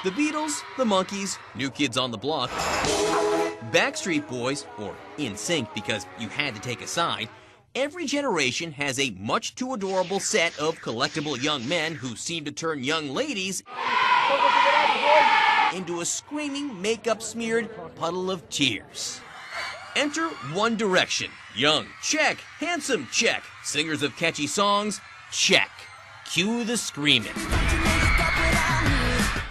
The Beatles, the Monkees, New Kids on the Block, Backstreet Boys, or NSYNC because you had to take a side. Every generation has a much too adorable set of collectible young men who seem to turn young ladies into a screaming, makeup-smeared puddle of tears. Enter One Direction. Young, check. Handsome, check. Singers of catchy songs, check. Cue the screaming.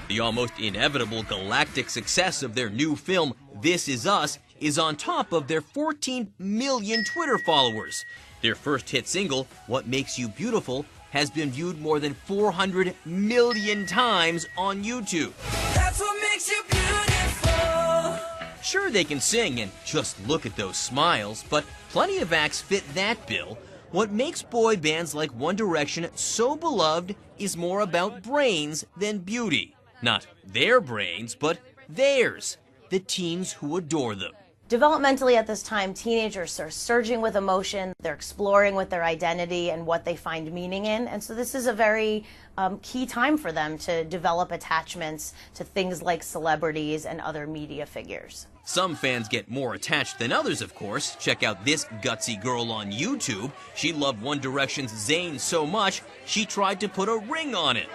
The almost inevitable galactic success of their new film, This Is Us, is on top of their 14 million Twitter followers. Their first hit single, What Makes You Beautiful, has been viewed more than 400 million times on YouTube. That's what makes you beautiful. Sure, they can sing and just look at those smiles, but plenty of acts fit that bill. What makes boy bands like One Direction so beloved is more about brains than beauty. Not their brains, but theirs, the teens who adore them. Developmentally at this time, teenagers are surging with emotion. They're exploring with their identity and what they find meaning in. And so this is a very key time for them to develop attachments to things like celebrities and other media figures. Some fans get more attached than others, of course. Check out this gutsy girl on YouTube. She loved One Direction's Zayn so much, she tried to put a ring on it.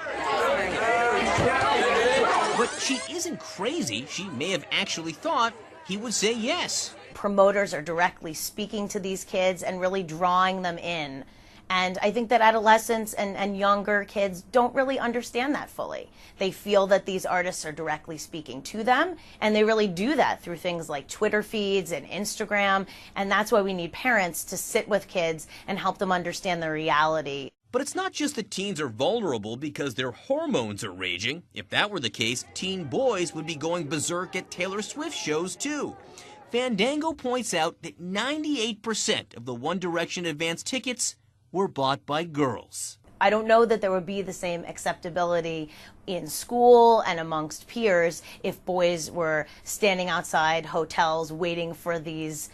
But she isn't crazy. She may have actually thought he would say yes. Promoters are directly speaking to these kids and really drawing them in. And I think that adolescents and younger kids don't really understand that fully. They feel that these artists are directly speaking to them, and they really do that through things like Twitter feeds and Instagram, and that's why we need parents to sit with kids and help them understand the reality. But it's not just that teens are vulnerable because their hormones are raging. If that were the case, teen boys would be going berserk at Taylor Swift shows too. Fandango points out that 98% of the One Direction advance tickets were bought by girls. I don't know that there would be the same acceptability in school and amongst peers if boys were standing outside hotels waiting for these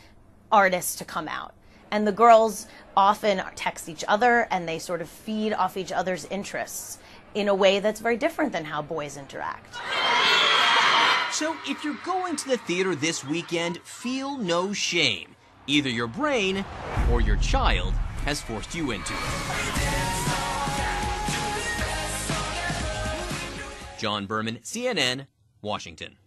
artists to come out. And the girls often text each other and they sort of feed off each other's interests in a way that's very different than how boys interact. So if you're going to the theater this weekend, feel no shame. Either your brain or your child has forced you into it. John Berman, CNN, Washington.